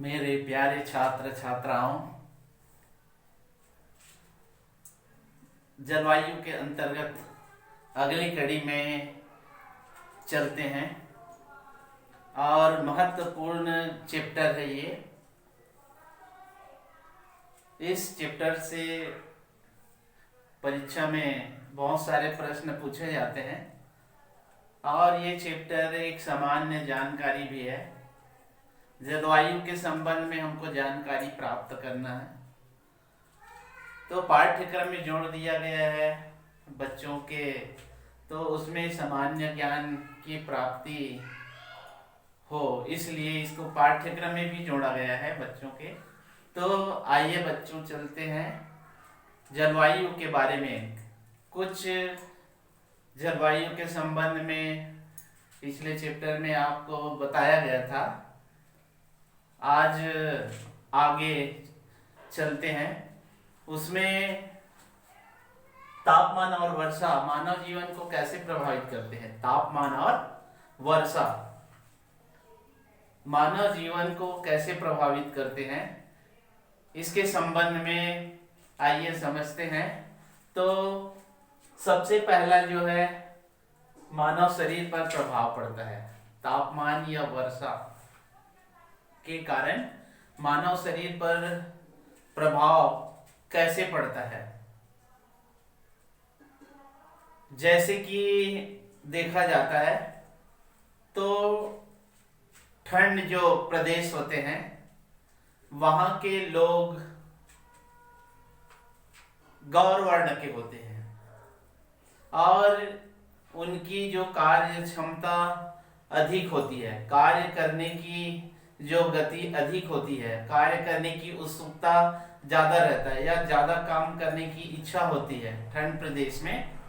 मेरे प्यारे छात्र छात्राओं, जलवायु के अंतर्गत अगली कड़ी में चलते हैं और महत्वपूर्ण चैप्टर है ये। इस चैप्टर से परीक्षा में बहुत सारे प्रश्न पूछे जाते हैं और ये चैप्टर एक सामान्य जानकारी भी है। जलवायु के संबंध में हमको जानकारी प्राप्त करना है, तो पाठ्यक्रम में जोड़ दिया गया है बच्चों के, तो उसमें सामान्य ज्ञान की प्राप्ति हो, इसलिए इसको पाठ्यक्रम में भी जोड़ा गया है बच्चों के। तो आइए बच्चों चलते हैं जलवायु के बारे में। कुछ जलवायु के संबंध में पिछले चैप्टर में आपको बताया गया था। आज आगे चलते हैं। उसमें तापमान और वर्षा मानव जीवन को कैसे प्रभावित करते हैं। तापमान और वर्षा मानव जीवन को कैसे प्रभावित करते हैं, इसके संबंध में आइए समझते हैं। तो सबसे पहला जो है मानव शरीर पर प्रभाव पड़ता है। तापमान या वर्षा के कारण मानव शरीर पर प्रभाव कैसे पड़ता है। जैसे कि देखा जाता है तो ठंड जो प्रदेश होते हैं वहां के लोग गौर वर्ण के होते हैं और उनकी जो कार्य क्षमता अधिक होती है, कार्य करने की जो गति अधिक होती है, कार्य करने की उत्सुकता ज्यादा रहता है या ज्यादा काम करने की इच्छा होती है ठंड प्रदेश में।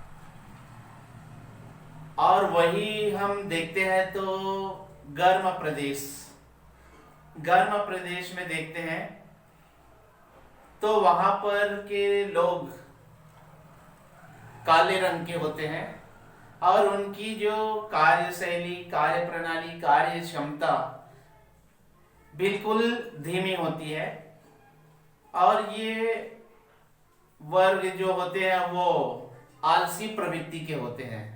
और वही हम देखते हैं तो गर्म प्रदेश में देखते हैं तो वहां पर के लोग काले रंग के होते हैं और उनकी जो कार्यशैली, कार्य प्रणाली, कार्य क्षमता बिल्कुल धीमी होती है और ये वर्ग जो होते हैं वो आलसी प्रवृत्ति के होते हैं।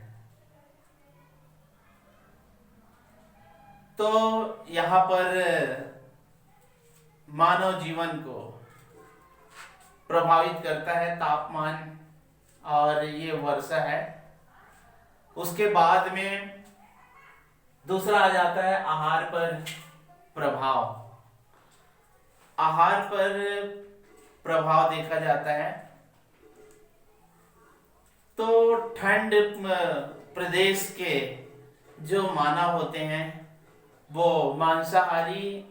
तो यहाँ पर मानव जीवन को प्रभावित करता है तापमान और ये वर्षा है। उसके बाद में दूसरा आ जाता है आहार पर प्रभाव। आहार पर प्रभाव देखा जाता है तो ठंड प्रदेश के जो मानव होते हैं वो मांसाहारी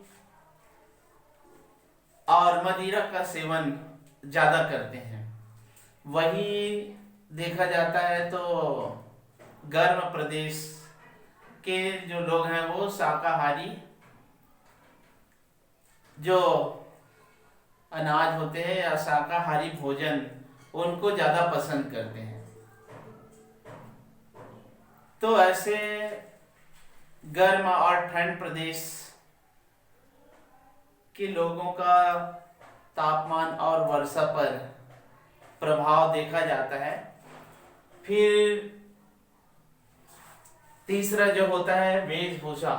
और मदिरा का सेवन ज्यादा करते हैं। वही देखा जाता है तो गर्म प्रदेश के जो लोग हैं वो शाकाहारी जो अनाज होते हैं या शाकाहारी भोजन उनको ज्यादा पसंद करते हैं। तो ऐसे गर्म और ठंड प्रदेश के लोगों का तापमान और वर्षा पर प्रभाव देखा जाता है। फिर तीसरा जो होता है वेशभूषा।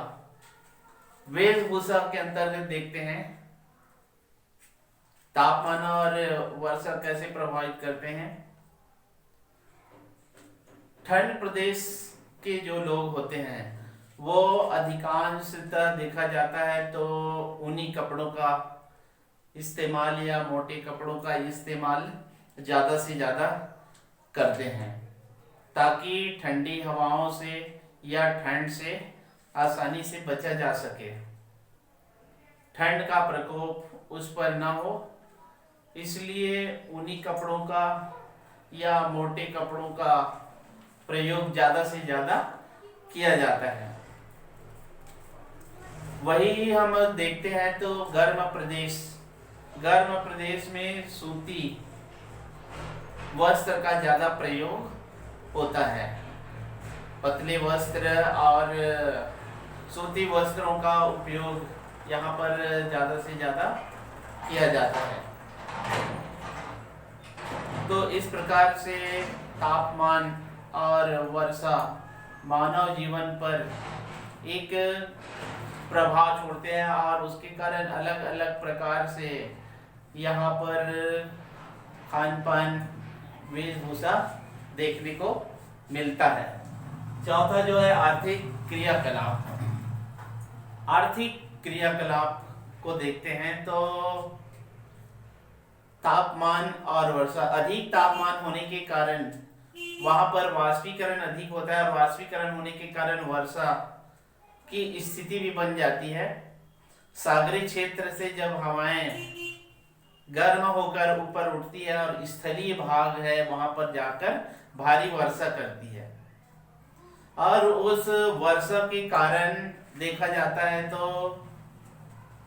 वेशभूषा के अंतर्गत देखते हैं तापमान और वर्षा कैसे प्रभावित करते हैं। ठंड प्रदेश के जो लोग होते हैं वो अधिकांशतः देखा जाता है तो ऊनी कपड़ों का इस्तेमाल या मोटे कपड़ों का इस्तेमाल ज्यादा से ज्यादा करते हैं ताकि ठंडी हवाओं से या ठंड से आसानी से बचा जा सके, ठंड का प्रकोप उस पर ना हो, इसलिए ऊनी कपड़ों का या मोटे कपड़ों का प्रयोग ज्यादा से ज्यादा किया जाता है। वही हम देखते हैं तो गर्म प्रदेश में सूती वस्त्र का ज्यादा प्रयोग होता है। पतले वस्त्र और सूती वस्त्रों का उपयोग यहाँ पर ज़्यादा से ज़्यादा किया जाता है। तो इस प्रकार से तापमान और वर्षा मानव जीवन पर एक प्रभाव छोड़ते हैं और उसके कारण अलग अलग प्रकार से यहाँ पर खान पान वेशभूषा देखने को मिलता है। चौथा जो है आर्थिक क्रियाकलाप। आर्थिक क्रियाकलाप को देखते हैं तो तापमान और वर्षा, अधिक तापमान होने के कारण वहां पर वाष्पीकरण अधिक होता है और वाष्पीकरण होने के कारण वर्षा की स्थिति भी बन जाती है। सागरीय क्षेत्र से जब हवाएं गर्म होकर ऊपर उठती है और स्थलीय भाग है वहां पर जाकर भारी वर्षा करती है और उस वर्षा के कारण देखा जाता है तो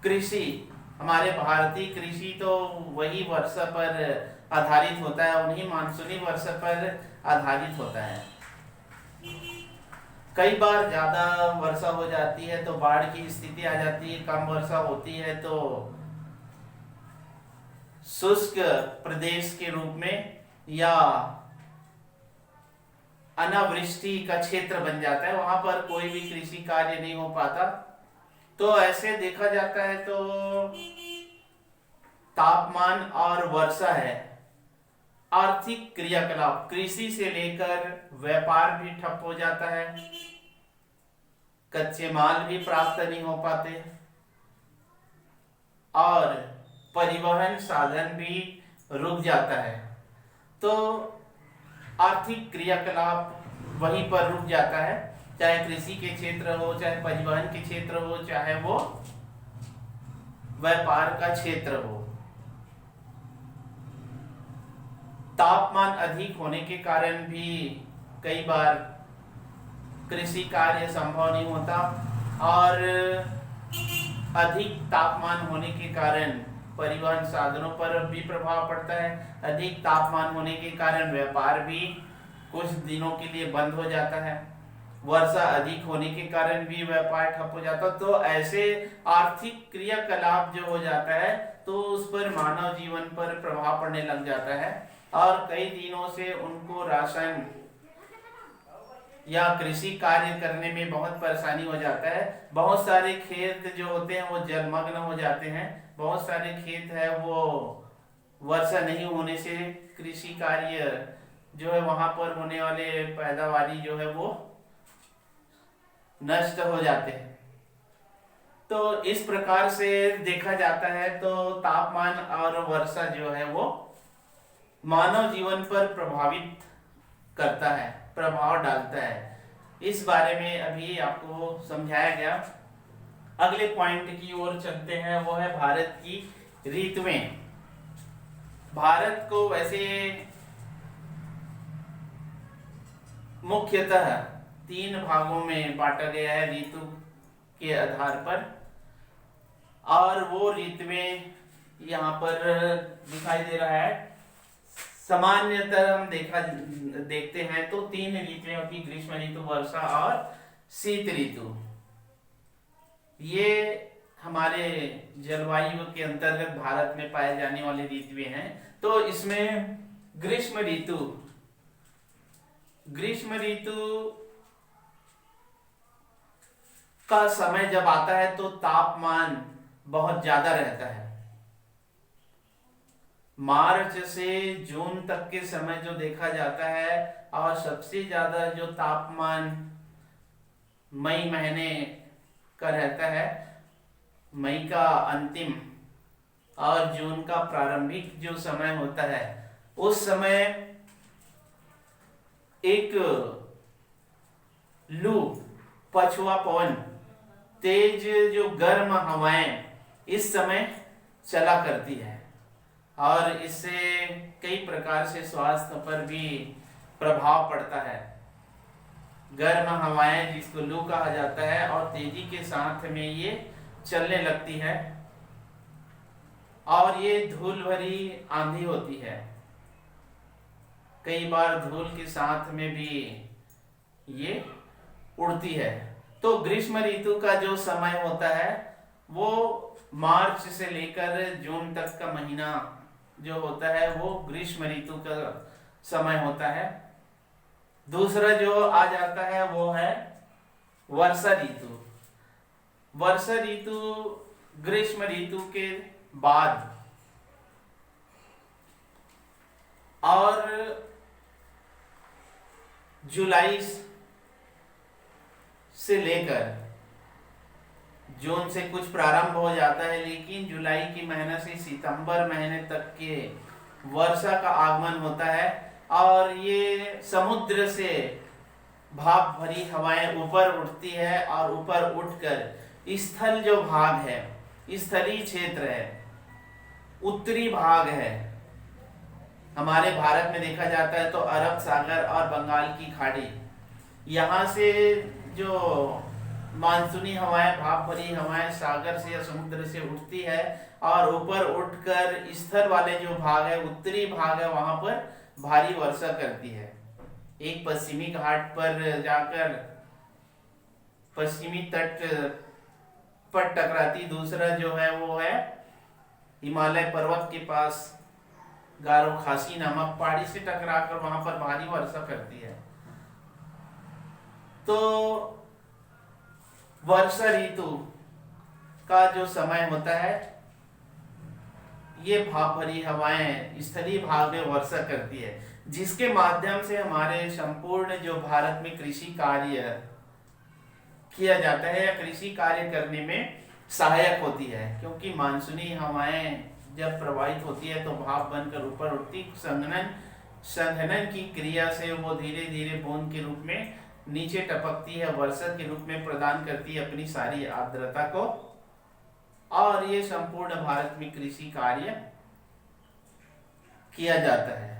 कृषि, हमारे भारतीय कृषि तो वही वर्षा पर आधारित होता है, उन्हीं मानसूनी वर्षा पर आधारित होता है। कई बार ज्यादा वर्षा हो जाती है तो बाढ़ की स्थिति आ जाती है, कम वर्षा होती है तो शुष्क प्रदेश के रूप में या अनावृष्टि का क्षेत्र बन जाता है, वहां पर कोई भी कृषि कार्य नहीं हो पाता। तो ऐसे देखा जाता है तो तापमान और वर्षा है, आर्थिक क्रियाकलाप, कृषि से लेकर व्यापार भी ठप हो जाता है, कच्चे माल भी प्राप्त नहीं हो पाते और परिवहन साधन भी रुक जाता है। तो आर्थिक क्रियाकलाप वहीं पर रुक जाता है, चाहे कृषि के क्षेत्र हो, चाहे परिवहन के क्षेत्र हो, चाहे वो व्यापार का क्षेत्र हो। तापमान अधिक होने के कारण भी कई बार कृषि कार्य संभव नहीं होता और अधिक तापमान होने के कारण परिवहन साधनों पर भी प्रभाव पड़ता है। अधिक तापमान होने के कारण व्यापार भी कुछ दिनों के लिए बंद हो जाता है। वर्षा अधिक होने के कारण भी व्यापार ठप हो जाता है। तो ऐसे आर्थिक क्रियाकलाप जो हो जाता है तो उस पर मानव जीवन पर प्रभाव पड़ने लग जाता है और कई दिनों से उनको राशन या कृषि कार्य करने में बहुत परेशानी हो जाता है। बहुत सारे खेत जो होते हैं वो जलमग्न हो जाते हैं, बहुत सारे खेत है वो वर्षा नहीं होने से कृषि कार्य जो है वहां पर होने वाले पैदावारी जो है वो नष्ट हो जाते हैं। तो इस प्रकार से देखा जाता है तो तापमान और वर्षा जो है वो मानव जीवन पर प्रभावित करता है, प्रभाव डालता है। इस बारे में अभी आपको समझाया गया। अगले पॉइंट की ओर चलते हैं, वो है भारत की ऋतुएं। भारत को वैसे मुख्यतः 3 भागों में बांटा गया है ऋतु के आधार पर और वो ऋतुएं यहाँ पर दिखाई दे रहा है। सामान्यतः हम देखते हैं तो 3 ऋतुएं होती, ग्रीष्म ऋतु, वर्षा और शीत ऋतु। ये हमारे जलवायु के अंतर्गत भारत में पाए जाने वाले ऋतुएं हैं। तो इसमें ग्रीष्म ऋतु का समय जब आता है तो तापमान बहुत ज्यादा रहता है। मार्च से जून तक के समय जो देखा जाता है और सबसे ज्यादा जो तापमान मई महीने का रहता है, मई का अंतिम और जून का प्रारंभिक जो समय होता है उस समय एक लू, पछुआ पवन, तेज जो गर्म हवाएं इस समय चला करती है और इससे कई प्रकार से स्वास्थ्य पर भी प्रभाव पड़ता है। गर्म हवाएं जिसको लू कहा जाता है और तेजी के साथ में ये चलने लगती है और ये धूल भरी आंधी होती है। कई बार धूल के साथ में भी ये उड़ती है। तो ग्रीष्म ऋतु का जो समय होता है वो मार्च से लेकर जून तक का महीना जो होता है वो ग्रीष्म ऋतु का समय होता है। दूसरा जो आ जाता है वो है वर्षा ऋतु। वर्षा ऋतु ग्रीष्म ऋतु के बाद और जुलाई से लेकर जून से कुछ प्रारंभ हो जाता है, लेकिन जुलाई की महीने से सितंबर महीने तक के वर्षा का आगमन होता है। और ये समुद्र से भाप भरी हवाएं ऊपर उठती है और ऊपर उठकर स्थल जो भाग है, स्थलीय क्षेत्र है, उत्तरी भाग है, हमारे भारत में देखा जाता है तो अरब सागर और बंगाल की खाड़ी, यहाँ से जो मानसूनी हवाएं, भाप भरी हवाएं सागर से या समुद्र से उठती है और ऊपर उठकर स्थल वाले जो भाग है, उत्तरी भाग है, वहां पर भारी वर्षा करती है। एक पश्चिमी घाट पर जाकर पश्चिमी तट पर टकराती, दूसरा जो है वो है हिमालय पर्वत के पास गारो खासी नामक पहाड़ी से टकराकर वहां पर भारी वर्षा करती है। तो वर्षा ऋतु का जो समय होता है, ये भाप भरी हवाएं स्थलीय भाग में वर्षा करती है, जिसके माध्यम से हमारे संपूर्ण जो भारत में कृषि कार्य किया जाता है या कृषि कार्य करने में सहायक होती है। क्योंकि मानसूनी हवाएं जब प्रवाहित होती है तो भाप बनकर ऊपर उठती, संघनन की क्रिया से वो धीरे धीरे बूंद के रूप में नीचे टपकती है, वर्षा के रूप में प्रदान करती है अपनी सारी आर्द्रता को, और ये संपूर्ण भारत में कृषि कार्य किया जाता है।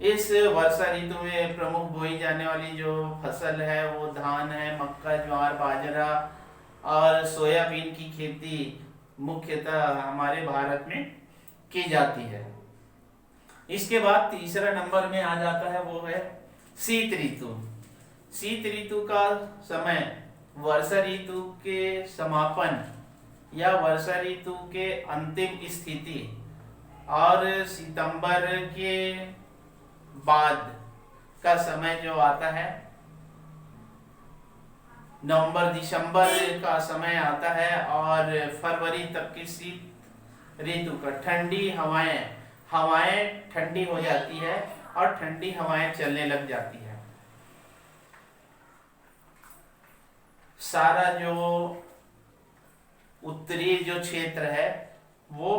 इस वर्षा ऋतु में प्रमुख बोई जाने वाली जो फसल है वो धान है, मक्का, ज्वार, बाजरा और सोयाबीन की खेती मुख्यतः हमारे भारत में की जाती है। इसके बाद तीसरा नंबर में आ जाता है वो है शीत ऋतु। शीत ऋतु का समय वर्षा ऋतु के समापन या वर्षा ऋतु के अंतिम स्थिति और सितंबर के बाद का समय जो आता है, नवंबर दिसंबर का समय आता है और फरवरी तक की शीत ऋतु का ठंडी हवाएं ठंडी हो जाती है और ठंडी हवाएं चलने लग जाती है। सारा जो उत्तरी जो क्षेत्र है वो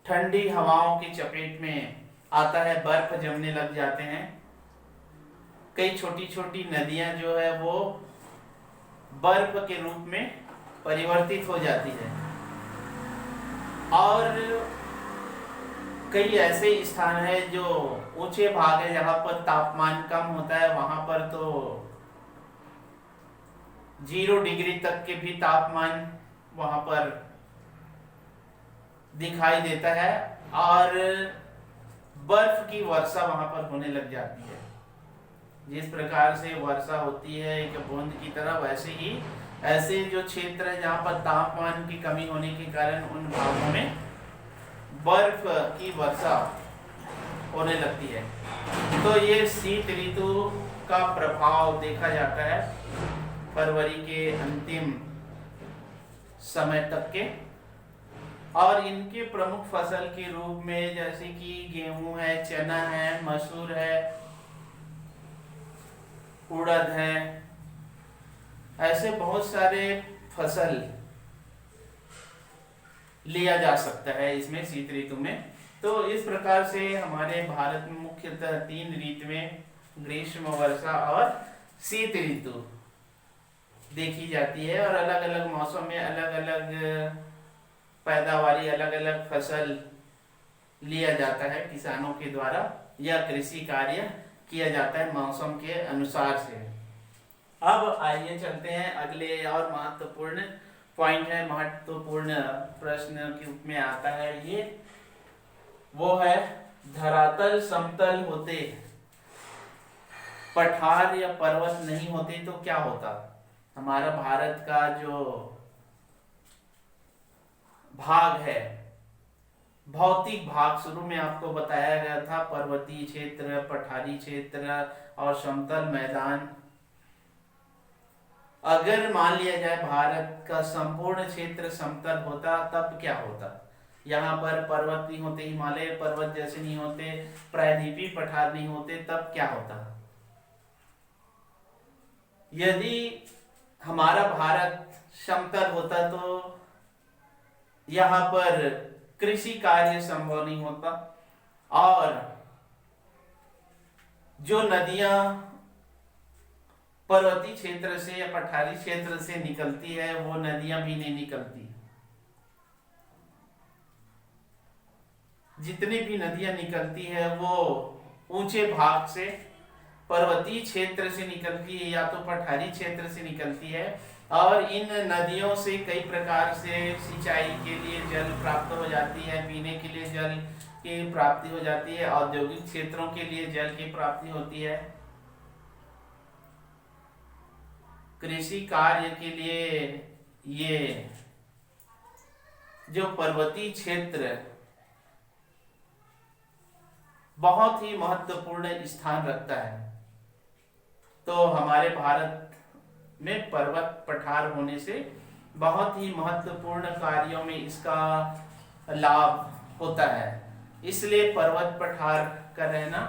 ठंडी हवाओं की चपेट में आता है, बर्फ जमने लग जाते हैं। कई छोटी छोटी नदियां जो है वो बर्फ के रूप में परिवर्तित हो जाती है और कई ऐसे स्थान है जो ऊंचे भाग है जहां पर तापमान कम होता है, वहां पर तो 0 डिग्री तक के भी तापमान वहां पर दिखाई देता है और बर्फ की वर्षा वहां पर होने लग जाती है। जिस प्रकार से वर्षा होती है एक बूंद की तरह, वैसे ही ऐसे जो क्षेत्र है जहां पर तापमान की कमी होने के कारण उन भागों में बर्फ की वर्षा होने लगती है। तो ये शीत ऋतु का प्रभाव देखा जाता है फरवरी के अंतिम समय तक के, और इनके प्रमुख फसल के रूप में जैसे कि गेहूं है, चना है, मसूर है, उड़द है, ऐसे बहुत सारे फसल लिया जा सकता है इसमें शीत ऋतु में। तो इस प्रकार से हमारे भारत में मुख्यतः 3 ऋतुएं ग्रीष्म, वर्षा और शीत ऋतु देखी जाती है और अलग अलग मौसम में अलग अलग पैदावारी, अलग अलग फसल लिया जाता है किसानों के द्वारा, या कृषि कार्य किया जाता है मौसम के अनुसार से। अब आइए चलते हैं अगले और महत्वपूर्ण पॉइंट है, महत्वपूर्ण प्रश्न के रूप में आता है ये, वो है धरातल समतल होते पठार या पर्वत नहीं होते तो क्या होता। हमारा भारत का जो भाग है, भौतिक भाग, शुरू में आपको बताया गया था पर्वतीय क्षेत्र, पठारी क्षेत्र और समतल मैदान। अगर मान लिया जाए भारत का संपूर्ण क्षेत्र समतल होता तब क्या होता? यहाँ पर पर्वत नहीं होते, हिमालय पर्वत जैसे नहीं होते, प्रायद्वीपीय पठार नहीं होते, तब क्या होता? यदि हमारा भारत समतल होता तो यहाँ पर कृषि कार्य संभव नहीं होता, और जो नदियां पर्वतीय क्षेत्र से या पठारी क्षेत्र से निकलती है वो नदियां भी नहीं निकलती। जितनी भी नदियां निकलती है वो ऊंचे भाग से, पर्वतीय क्षेत्र से निकलती है या तो पठारी क्षेत्र से निकलती है, और इन नदियों से कई प्रकार से सिंचाई के लिए जल प्राप्त हो जाती है, पीने के लिए जल की प्राप्ति हो जाती है, औद्योगिक क्षेत्रों के लिए जल की प्राप्ति होती है, कृषि कार्य के लिए ये जो पर्वतीय क्षेत्र बहुत ही महत्वपूर्ण स्थान रखता है। तो हमारे भारत में पर्वत पठार होने से बहुत ही महत्वपूर्ण कार्यों में इसका लाभ होता है, इसलिए पर्वत पठार का रहना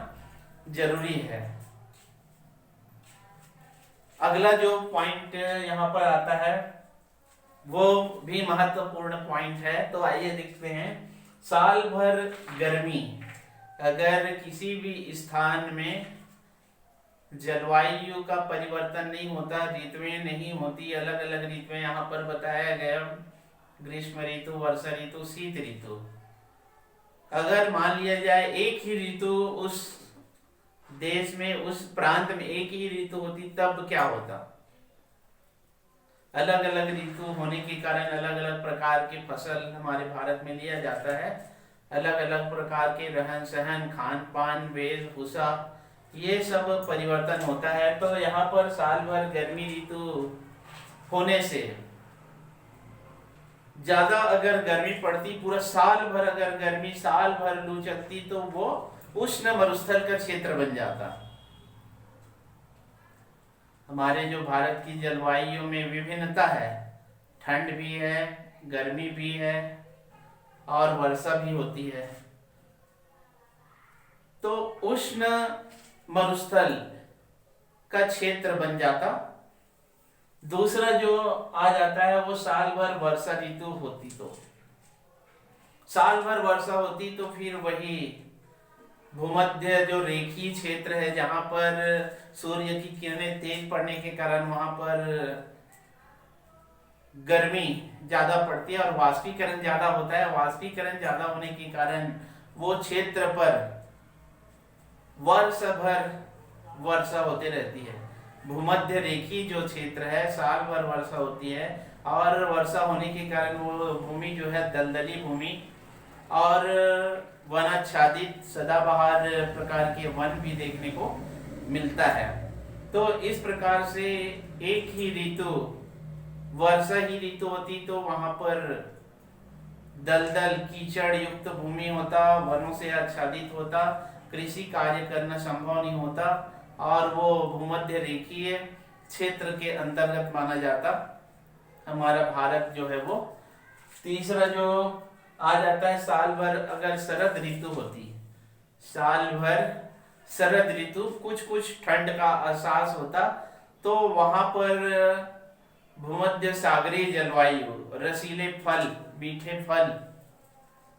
जरूरी है। अगला जो पॉइंट यहाँ पर आता है वो भी महत्वपूर्ण पॉइंट है, तो आइए देखते हैं। साल भर गर्मी, अगर किसी भी स्थान में जलवायु का परिवर्तन नहीं होता, ऋतुएं नहीं होती, अलग अलग ऋतुएं यहाँ पर बताया गया, ग्रीष्म ऋतु, वर्षा ऋतु, शीत ऋतु। अगर मान लिया जाए एक ही ऋतु उस देश में, उस प्रांत में एक ही ऋतु होती, तब क्या होता? अलग अलग ऋतु होने के कारण अलग अलग प्रकार के फसल हमारे भारत में लिया जाता है, अलग अलग प्रकार के रहन सहन, खान पान, वेशभूषा, ये सब परिवर्तन होता है। तो यहाँ पर साल भर गर्मी ऋतु होने से ज्यादा अगर गर्मी पड़ती, पूरा साल भर अगर गर्मी, साल भर लू चलती, तो वो उष्ण मरुस्थल का क्षेत्र बन जाता। हमारे जो भारत की जलवायु में विभिन्नता है, ठंड भी है, गर्मी भी है और वर्षा भी होती है, तो उष्ण मरुस्थल का क्षेत्र बन जाता। दूसरा जो आ जाता है वो साल भर वर्षा ऋतु होती, तो साल भर वर्षा होती तो फिर वही भूमध्य जो रेखीय क्षेत्र है, जहां पर सूर्य की किरणें तेज पड़ने के कारण वहां पर गर्मी ज्यादा पड़ती है और वाष्पीकरण ज्यादा होता है। वाष्पीकरण ज्यादा होने के कारण वो क्षेत्र पर वर्ष भर वर्षा होते रहती है। भूमध्य रेखीय जो क्षेत्र है, साल भर वर्षा होती है, और वर्षा होने के कारण वो भूमि जो है दलदली भूमि और वनाच्छादित सदाबहार प्रकार के वन भी देखने को मिलता है। तो इस प्रकार से एक ही ऋतु, वर्षा ही ऋतु होती तो वहां पर दलदल कीचड़ युक्त भूमि होता, वनों से आच्छादित होता, कृषि कार्य करना संभव नहीं होता, और वो भूमध्य रेखीय क्षेत्र के अंतर्गत माना जाता हमारा भारत जो है वो। तीसरा जो आ जाता है, साल भर अगर शरद ऋतु होती, साल भर शरद ऋतु, कुछ कुछ ठंड का एहसास होता, तो वहां पर भूमध्य सागरीय जलवायु, रसीले फल, मीठे फल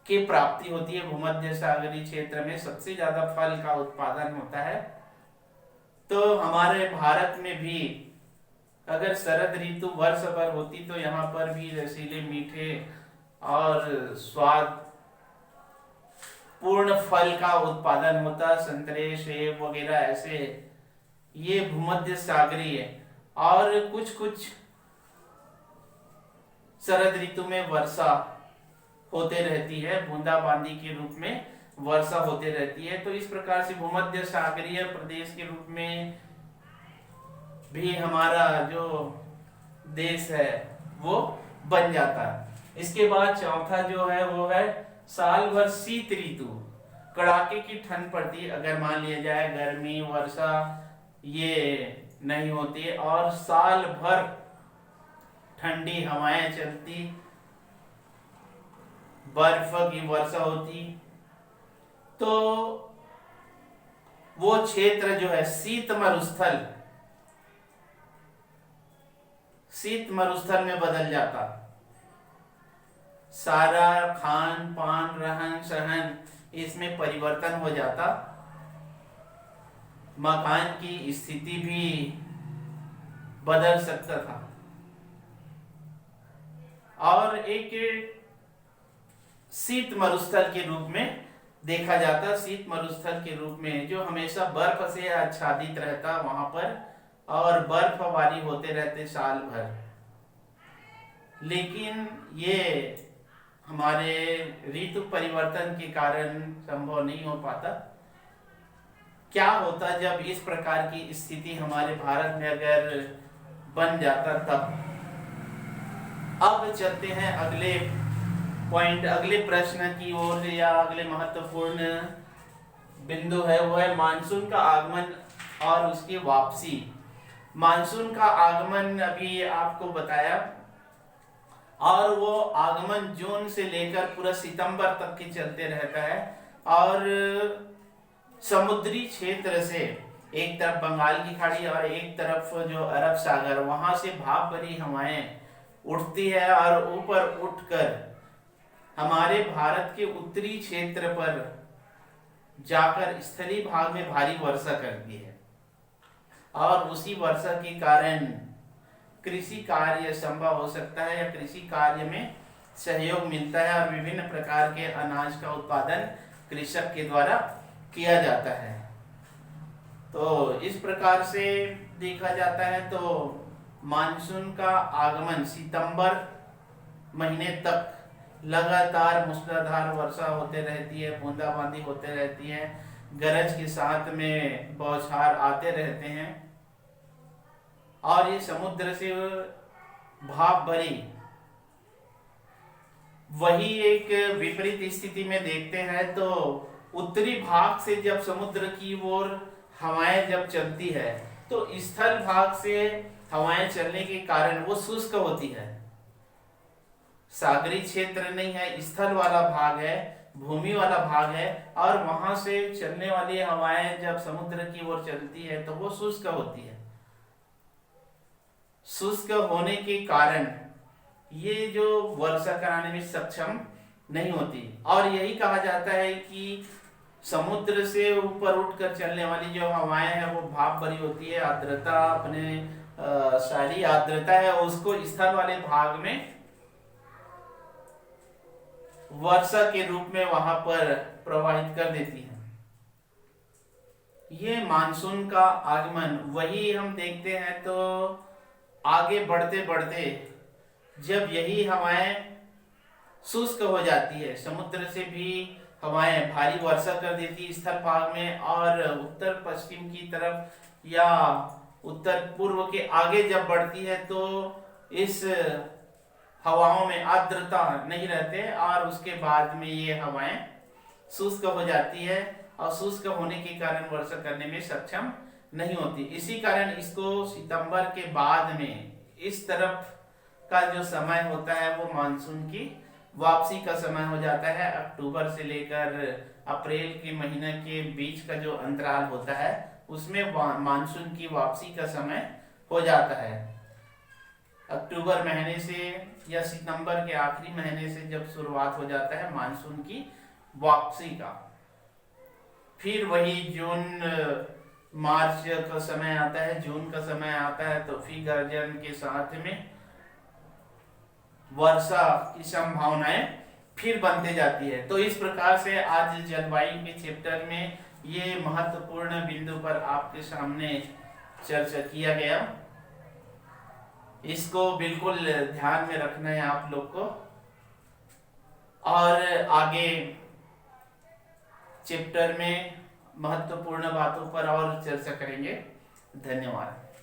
की प्राप्ति होती है। भूमध्य सागरीय क्षेत्र में सबसे ज्यादा फल का उत्पादन होता है। तो हमारे भारत में भी अगर शरद ऋतु वर्ष भर होती तो यहाँ पर भी रसीले, मीठे और स्वाद पूर्ण फल का उत्पादन होता, संतरे, सेब वगैरह ऐसे, ये भूमध्य सागरीय। और कुछ कुछ शरद ऋतु में वर्षा होते रहती है, बूंदाबांदी के रूप में वर्षा होते रहती है। तो इस प्रकार से भूमध्य सागरीय प्रदेश के रूप में भी हमारा जो देश है वो बन जाता है। इसके बाद चौथा जो है वो है साल भर शीत ऋतु। कड़ाके की ठंड पड़ती, अगर मान लिया जाए गर्मी वर्षा ये नहीं होती और साल भर ठंडी हवाएं चलती, बर्फ की वर्षा होती, तो वो क्षेत्र जो है शीत मरुस्थल में बदल जाता। सारा खान पान रहन सहन इसमें परिवर्तन हो जाता, मकान की स्थिति भी बदल सकता था। और एक शीत मरुस्थल के रूप में देखा जाता, शीत मरुस्थल के रूप में जो हमेशा बर्फ से आच्छादित रहता वहां पर, और बर्फबारी होते रहते साल भर। लेकिन ये हमारे ऋतु परिवर्तन के कारण संभव नहीं हो पाता। क्या होता जब इस प्रकार की स्थिति हमारे भारत में अगर बन जाता तब। अब चलते हैं अगले पॉइंट, अगले प्रश्न की ओर, या अगले महत्वपूर्ण बिंदु है वो है मानसून का आगमन और उसकी वापसी। मानसून का आगमन अभी आपको बताया, और वो आगमन जून से लेकर पूरा सितंबर तक के चलते रहता है। और समुद्री क्षेत्र से एक तरफ बंगाल की खाड़ी और एक तरफ जो अरब सागर, वहां से भाप भरी हवाएं उठती है और ऊपर उठकर हमारे भारत के उत्तरी क्षेत्र पर जाकर स्थलीय भाग में भारी वर्षा करती है, और उसी वर्षा के कारण कृषि कार्य संभव हो सकता है, या कृषि कार्य में सहयोग मिलता है, और विभिन्न प्रकार के अनाज का उत्पादन कृषक के द्वारा किया जाता है। तो इस प्रकार से देखा जाता है तो मानसून का आगमन सितंबर महीने तक लगातार मूसलाधार वर्षा होते रहती है, बूंदाबांदी होते रहती है, गरज के साथ में बौछार आते रहते हैं, और ये समुद्र से भाप भरी। वही एक विपरीत स्थिति में देखते हैं तो उत्तरी भाग से जब समुद्र की ओर हवाएं जब चलती है तो स्थल भाग से हवाएं चलने के कारण वो शुष्क होती है। सागरी क्षेत्र नहीं है, स्थल वाला भाग है, भूमि वाला भाग है, और वहां से चलने वाली हवाएं जब समुद्र की ओर चलती है तो वो शुष्क होती है। शुष्क होने के कारण ये जो वर्षा कराने में सक्षम नहीं होती, और यही कहा जाता है कि समुद्र से ऊपर उठकर चलने वाली जो हवाएं हैं वो भाप भरी होती है, आर्द्रता अपने सारी आर्द्रता है उसको स्थल वाले भाग में वर्षा के रूप में वहां पर प्रवाहित कर देती है। ये मानसून का आगमन, वही हम देखते हैं तो आगे बढ़ते बढ़ते जब यही हवाएं शुष्क हो जाती है, समुद्र से भी हवाएं भारी वर्षा कर देती स्थल भाग में, और उत्तर पश्चिम की तरफ या उत्तर पूर्व के आगे जब बढ़ती है तो इस हवाओं में आर्द्रता नहीं रहते, और उसके बाद में ये हवाएं शुष्क हो जाती है, और शुष्क होने के कारण वर्षा करने में सक्षम नहीं होती। इसी कारण इसको सितंबर के बाद में इस तरफ का जो समय होता है वो मानसून की वापसी का समय हो जाता है। अक्टूबर से लेकर अप्रैल के महीने के बीच का जो अंतराल होता है उसमें मानसून की वापसी का समय हो जाता है। अक्टूबर महीने से या सितंबर के आखिरी महीने से जब शुरुआत हो जाता है मानसून की वापसी का, फिर वही जून मार्च का समय आता है, जून का समय आता है, तो फिर गर्जन के साथ में वर्षा की संभावनाएं फिर बनते जाती है। तो इस प्रकार से आज जलवायु के चैप्टर में ये महत्वपूर्ण बिंदु पर आपके सामने चर्चा किया गया। इसको बिल्कुल ध्यान में रखना है आप लोग को, और आगे चैप्टर में महत्वपूर्ण बातों पर और चर्चा करेंगे। धन्यवाद।